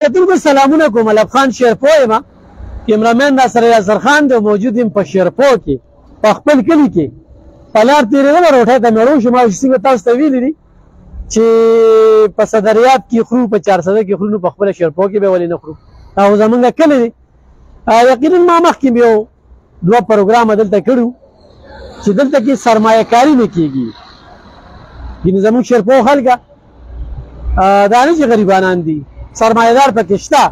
کتل به سلامونه کوم ملک خان شیرپو یم کیمرامین را سره یاسر خان دی موجود یم په شیرپو کې په خپل کلي کې په لار تېرېدله روټۍ ته مې وړو شو ما څنګه تاسو ته ویلي دي چې په صدریاب کې خورو په 400 کې خورو نو په خپله شیرپو کې به ولې نه خورو او زمونږ کلی دی یقینا ما مخکې مې یو 2 پروګرامه دلته کړي چې دلته کې سرمایه کاري نه کېږي یعنې زمونږ شیرپو خلکه دا نه چې غریبانان دي سرمایهدار پکې شته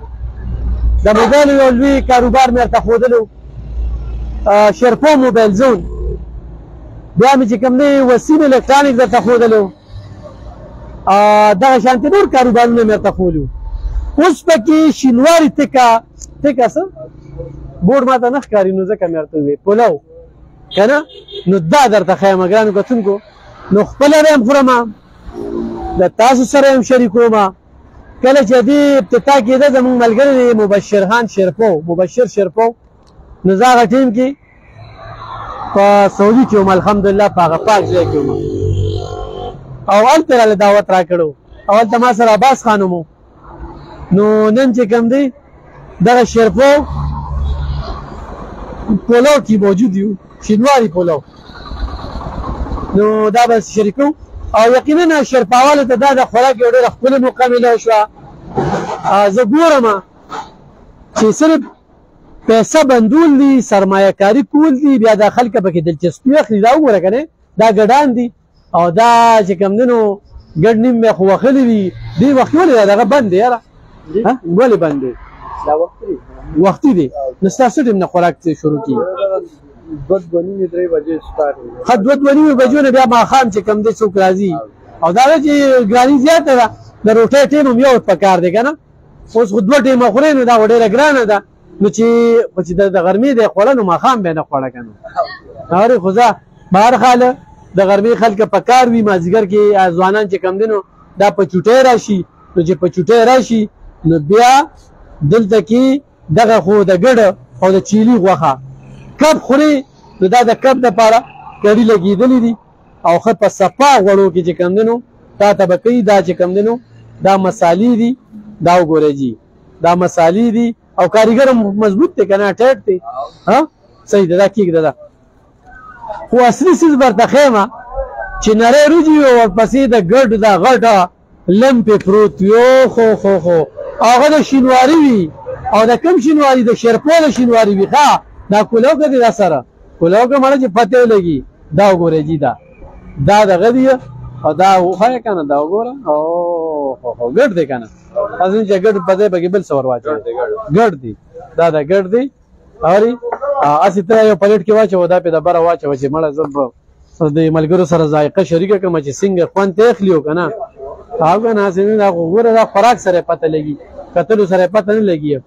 د موبایل یو لوی کاروبار مې ورته ښودلو شیرپو موبایل زون بیا مې چې کوم دی وسیم الکترانیک درته ښودلو دغه شانتې نور کاروبارونه مې ورته ښولو اوس پکې شینواري تکه څه بورډ ما ته نه ښکاري نو ځکه مې ورته وویل پلو که نه نو دا درته ښیم ګرانو کتونکو نو خپله به هم خورم د تاسو سره هم شریکوم کله چې دې ابتدا کېده زموږ ملګری دی مبشر خان شیرپو مبشر شیرپو نو زه هغه ټیم کې په سعودي کې وم الحمدلله په هغه پاک ځای کې وم او هلته راله دعوت راکړو او هلته ما سره عباس خان ومو نو نن چې کوم دی دغه شیرپو پولو کې موجود یو شینواري پولو نو دا به شریکو او یقینا شیرپاوالو ته دا د خوراک یو ډېره ښکلې موقع میلاو شوه زه ګورم چې صرف پیسه بندول دي سرمایه کاري کول دي بیا دا خلک پکې دلچسپي اخلي دا وګوره که نه دا ګډان دي او دا چې کوم دی نو ګډ نیم مې خو وښلي دي دې وخت ولې دا دغه بند دی یاره ولې بند دی وختي دی نو ستاسو ټیم نه خوراک شروع کېږي 2:30 بجې سټارټ ښه 2:30 بجو نه بیا ماښام چې کوم دی څوک راځي او دا ده چې ګراني زیاته ده د روټۍ ټیم هم یو پکار دی که نه اوس خو 2 ټیمه خورې نو دا خو ډېره ګرانه ده نو چې د غرمې دی خوړه نو ماښام به نه خوړه که نه هغه خو زه بهر حاله د غرمې خلکه پکار وي مازدیګر کې ځوانان چې کم دی نو دا په چوټۍ راشي نو چې په چوټۍ راشي نو بیا دلته کې دغه خو د ګډه او د چیلي غوښه کب خوري نو دا د کب دپاره کړي لګېدلي دي او ښه په صفا غوړو کې چې کم دی نو تا ته به کوي دا چې کم دی نو دا مسالې دي دا وګورئ جي دا مسالې دي او کاریګر مضبوط دی که نه ټیټ دی صحیح ده دا کېږده ده خو اصلي څیز برته ښیم چې نری روجي او ورپسې د ګډ دا غټه لمپې پروت یو خو هغه د شینواري وي او د کوم شینواري د شیرپو د شینواري وي ښه دا کولوکه دی دا سره کولوکه مړه چې پته ولګي دا وګورئ جي دا دغه دی او دا وښایه که نه دا وګوره او ګډ دی که نه اصلي چې ګډ په ځای پکې بل څه ور واچوي ګډ دی دا د ګډ دی اورې هسې ته یو پلیټ کې واچوه دا پې د بره واچوه چې مړه زه به د ملګرو سره ذایقه شریکه کړم چې څنګه خوند ته اخلي که نه او که نه هسې دا خو ګوره دا خوراک سره پته لګي کتلو سره پته نه لګي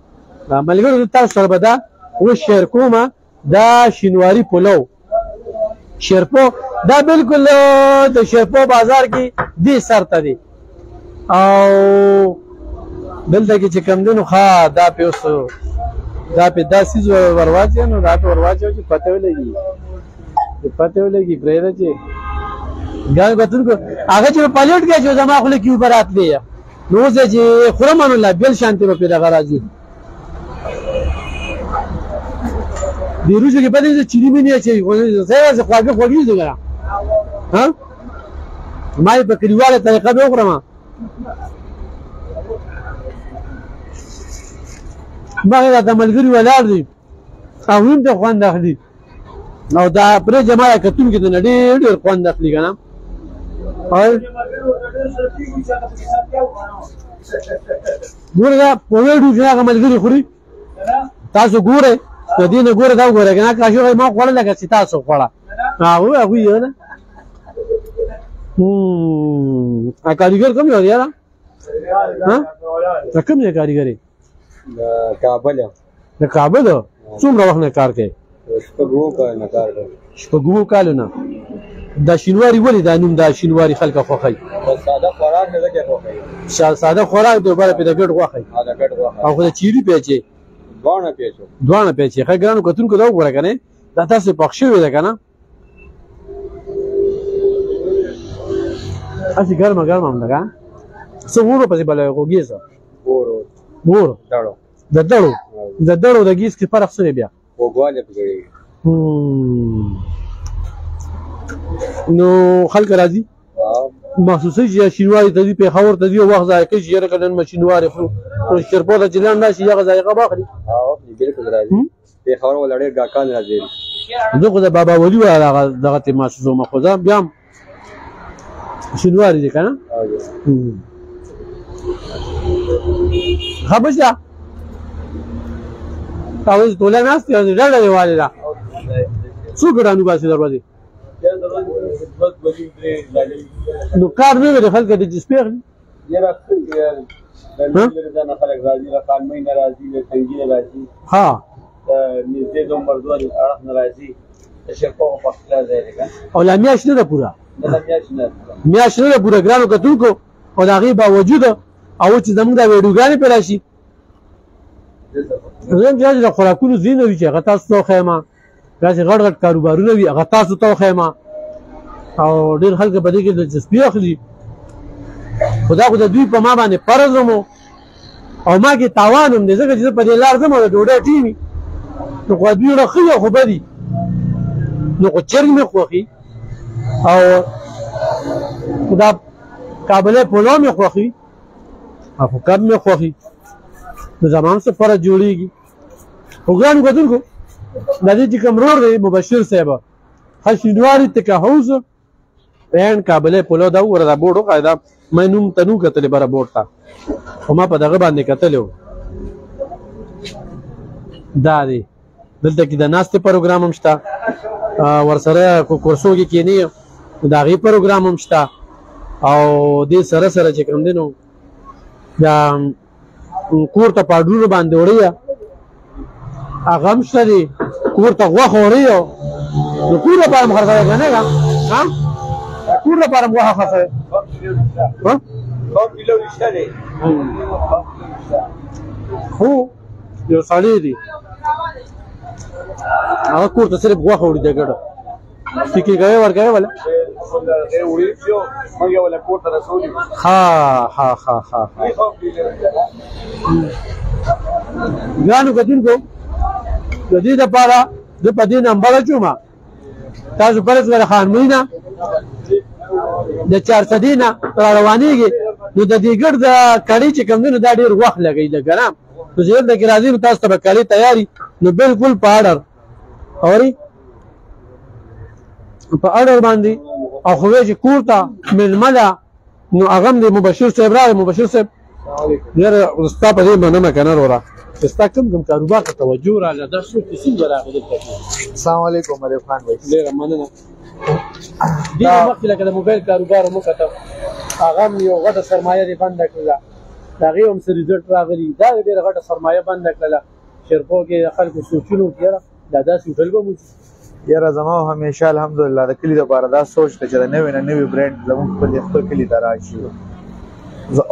دا ملګرو تاسو سره به دا اوس شیر کومه دا شینواري پلو شیرپو دا بالکل د شیرپو بازار کې دې سر ته دی او دلته کې چې کم دی نو ښه دا پې اوس دا پې دا څیز ور واچوې نو دا پې ور واچوه چې پته ولګي پته ولګي پرېږده چې ګرانو کتونکو هغه چې په پلیټ کې اچوه زما خوله کې اوبه راتلې نو اوس چې خورم نو لا بېل شانتې به پرې دغه راځي د روژو کې پته چیني مې نه اچوي خواږه خوږې دي که نه ما یې په کلیواله طریقه به وخورم مخې راته ملګري ولاړ دي او هم ته خوند اخلي او دا پرېږده ما دا کتونکي ته نه ډېر ډېر خوند اخلي که نه ګوره دا پوهې ډوډۍ هغه ملګري خوري تاسو ګورئ د دې نه ګوره دا وګوره که نه کاشوغه ما خوړه لکه چې تاسو خوړه هغوی یې نه کاریګر کوم یو دی یاره د کوم ځای کاریګر یې د کابل یم د کابل څومره وخت نه کار کوې 6 کالو نه دا شینواري ولې دا نوم دا شینواري خلکه خوښوي ساده خوراک نه ځکه خوښوي ساده خوراک دی بله پې د ګډ غوښه او خو د چیري پیچې دواړه پیچې ښه ګرانو کتونکو دا وګوره که نه دا تاسو پخ شوې ده که نه هسې ګرمه هم ده که څه ورو پسې بله غوږې څه بور دړو د دړو د دړو د ګیس کې فرق څه دی بیا وګواله پکړي نو خلک راځي مخصوصي چې شینواري ته دي پیښور ته دي وخت ځای کې چې یره کله مشینواري خو شرپو ته چلان راشي هغه ځایغه باخلي بالکل راځي پیښور ولړې ګاکان راځي زه خو د بابا ولی ولا دغه ته محسوسه ما خو ځم بیا شینواري دي کنه خبرځه تاسو ټول نه است یو ډېر دیواله ده څو ګرانو باسي دروازه نو کار نه لري خلک د جسپیر یاره نه خلک راځي له خان مې ناراضي له څنګه راځي ها نږدې د عمر دوه اړه ناراضي شرکو په خپل ځای ده او لا میاش نه پورا نه میاش نه پورا ګرانو کتو کو او دا غي باوجود او چې زموږ د ویډیوګانې په راشي زم چې د خوراکونو زین وی چې هغه تاسو ته خیمه راځي غړ غړ کاروبارونه وي هغه تاسو ته خیمه او ډېر خلک په دې کې دلچسپي اخلي خدا خو د دوی په ما باندې فرض مو او ما کې تاوان هم دې ځکه چې په دې لار زمو د ډوډۍ ټیمي نو خو دوی راخي خو بدی نو خو چرګ مې خوخي او خدا کابل پولو مې خوخي او کب مې خوخي د زمان څخه فرق جوړیږي وګورم کوم د دې چې کوم رور دی مبشر صاحب خشینواری تک هوز پین کابل پولو دا ور دا بورډو قاعده مې نوم تنو کتلې بره بورډ تا او ما په دغه باندې کتلو دا دی دلته کې د ناستې پروګرام هم شته ورسره کورسو کې کېنی دا غي پروګرام هم شته او دې سره سره چې کوم دینو دا کور ته پاډونو باندې وړیا هغه هم شته دي کور ته غوښه وړیا نو کور لپاره خرڅه نه ها کور لپاره غوښه خرڅه ها کوم کیلو رښتا دی هو یو سړی دی هغه کور ته صرف غوښه وړي دګړه ټیکي کوي ورګوي ولا ها ها ها ها ګانو کتونکو د دې لپاره د پدې نمبر چوما تاسو پرځ غره خان مینا د 400 دینا روانيږي نو د دې ګړ د کړي چې کوم نو دا ډیر وخت لګي د ګرام نو زه د ګرازي تاسو ته کړي تیاری نو بالکل په اړه اوري په اړه باندې او خو چې کوړه ململه نو هغه د مبشر صاحب راغی مبشر صاحب یاره استا په دې باندې ما کنه ورا استا کوم کاروبار ته توجه راغله دا څه کیسه راغله دلته السلام علیکم علی خان بھائی ډیر مننه دې وخت لکه د موبایل کاروبار مو کته هغه یو غټه سرمایه دې بند کړله دا غي هم سر ریزلټ راغلی دا ډیره غټه سرمایه بند کړله شرپو کې خلکو سوچونو کړه دا داسې هوټل به مو یاره زما همیشه الحمدلله د کلی لپاره دا سوچ ته چې نوې نوې برند زموږ خپل کلی ته راشي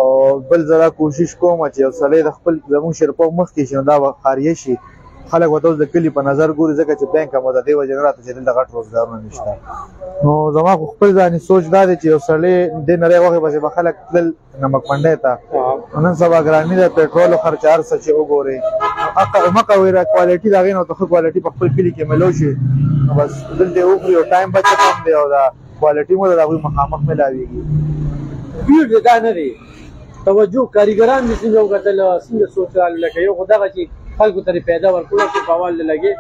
او بل زړه کوشش کوم چې یو سړی د خپل زموږ شرپو مخ کې شي دا خاریه شي خلک وته د کلی په نظر ګوري ځکه چې بانک مو د دې وجه راته چې د غټ روزګارونه نشته نو زما خپل ځاني سوچ دا دی چې یو سړی د نړۍ وخت به خلک تل نمک منډه تا نن سبا ګرانی د پېټرول خرچ ارسه چې وګوري مکه ویره کوالټي دا غینو ته کوالټي په خپل کلی کې ملو شي بس دلته اوخري او ټایم بچ کم دی او دا کوالټي مو دا مخامخ ملاويږي بیل دا نه دی توجه کاریګران دې څنګه وکړل څنګه سوچال لکه یو خدای چې خلکو ته پیدا ورکول چې پاوال لګي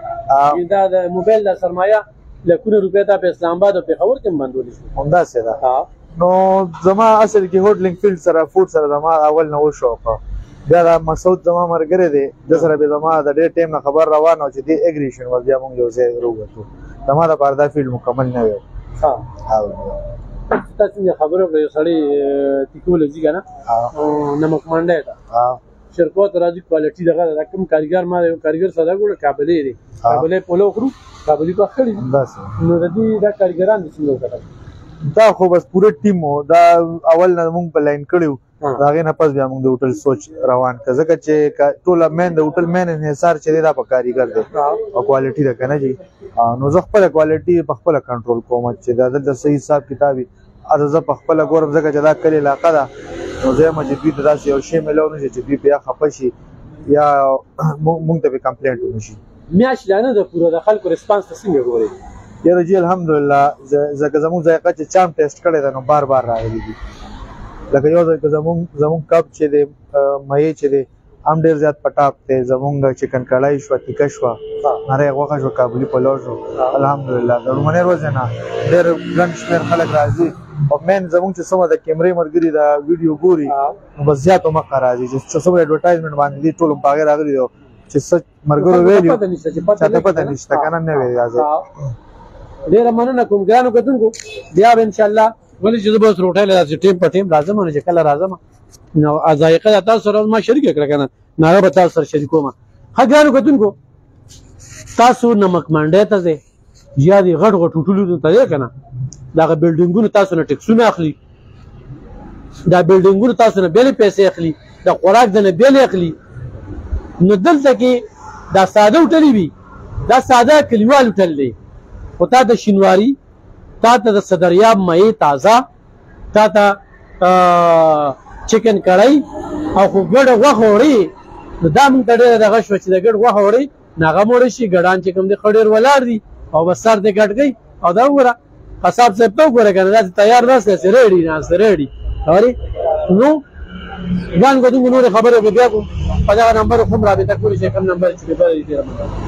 دا د موبایل د سرمایه لکونه روپیا ته په اسلام آباد او پیښور کې بندول شي همدا څه ده نو زما اصل کې هوټلینګ فیلډ سره فود سره زما اول نو شوق بیا د مسعود زما مرګره دی د سره به زما د ډېر ټیم نه خبر روانه چې دی اګریشن ول بیا مونږ یو ځای وروغتو زما د پردا فیلډ مکمل نه وي ها تاسو خبرو یو سړی ټیکولوژي کنه نمک منډه ده شرکت راځي کوالټي دغه رقم کاریګر ما یو کاریګر سره ګوره کابلې دی کابلې پولو خرو کابلې کو خړې بس نو د دې د کاریګران څنګه وکړل دا خو بس پوره ټیم دا اول نه مونږ په لاین کړیو دا غي نه پس بیا مونږ د هوټل سوچ روان کړ ځکه چې ټول مین د هوټل مین انحصار چې دا په کاریګر دی او کوالټي ده کنه جی نو زه خپل کوالټي په خپل کنټرول کوم چې دا د صحیح حساب کتابي ارزه په خپل ګورم ځکه چې دا کلی علاقه ده نو زه مې دوی ته داسې یو شی میلاو نه شي چې دوی بیا خفه شي یا مونږ ته به کمپلینټ ونشي. میاشت لا نه ده پوره د خلکو ریسپانس ته څنګه ګورئ؟ یاره جی الحمدلله ځکه زمونږ ذایقه چې چا هم ټیسټ کړی ده نو بار بار راغلي دي. لکه یو ځای که زمونږ کب چې دی مهی چې دی هم ډېر زیات په ټاپ دی. زمونږ چکن کړای شوه، تیکه شوه، نری غوښه شوه، کابلي پلو شو. الحمدلله د لومړنۍ ورځې نه ډېر ګڼ شمېر خلک راځي او مین زمونږ چې څومره د کیمرې ملګري د ویډیو ګوري نو بس زیات مخه راځي چې څومره اډورټایزمنټ باندې دي ټول په هغې راغلي دي چې څه ملګرو ویلي چاته پته نشته که نه نه وی راځي. ډېره مننه کوم ګرانو کتونکو. بیا به انشاءالله ولې چې زه به اوس روټۍ له داسې ټیم په ټیم راځم نو چې کله راځم نو ذایقه د تاسو سره ما شریکه کړه که نه نو هغه به تاسو سره شریکوم. ښه ګرانو کتونکو تاسو نمک مانډۍ ته ځئ یا دې غټ غټ هوټلونو ته ځئ که نه دغه بلډینګونو تاسو نه ټکسونه اخلي، دا بلډینګونو تاسو نه بېلې پیسې اخلي، د خوراک د نه بېلې اخلي. نو دلته کې دا ساده هوټلې وي، دا ساده کلیوال هوټل دی خو تا ته شینواري، تا ته د صدریاب مهی تازه، تا ته چکن کړی او خو ګډه غوښه وړې. نو دا مونږ ته ډېره دغه شوه چې د ګډ غوښه وړې نو هغه موړه شي. ګډان چې کوم دی ښه ډېر ولاړ دي او بس سر دې ګډ کوي او دا وګوره قصاب صاحب ته وګوره که نه داسې تیار ناست دی ریډي ناست ریډي اورې. نو ګران کتونکو نورې خبرې به بیا کوم په دغه نمبر خو هم رابطه کولی شئ کوم نمبر چې بې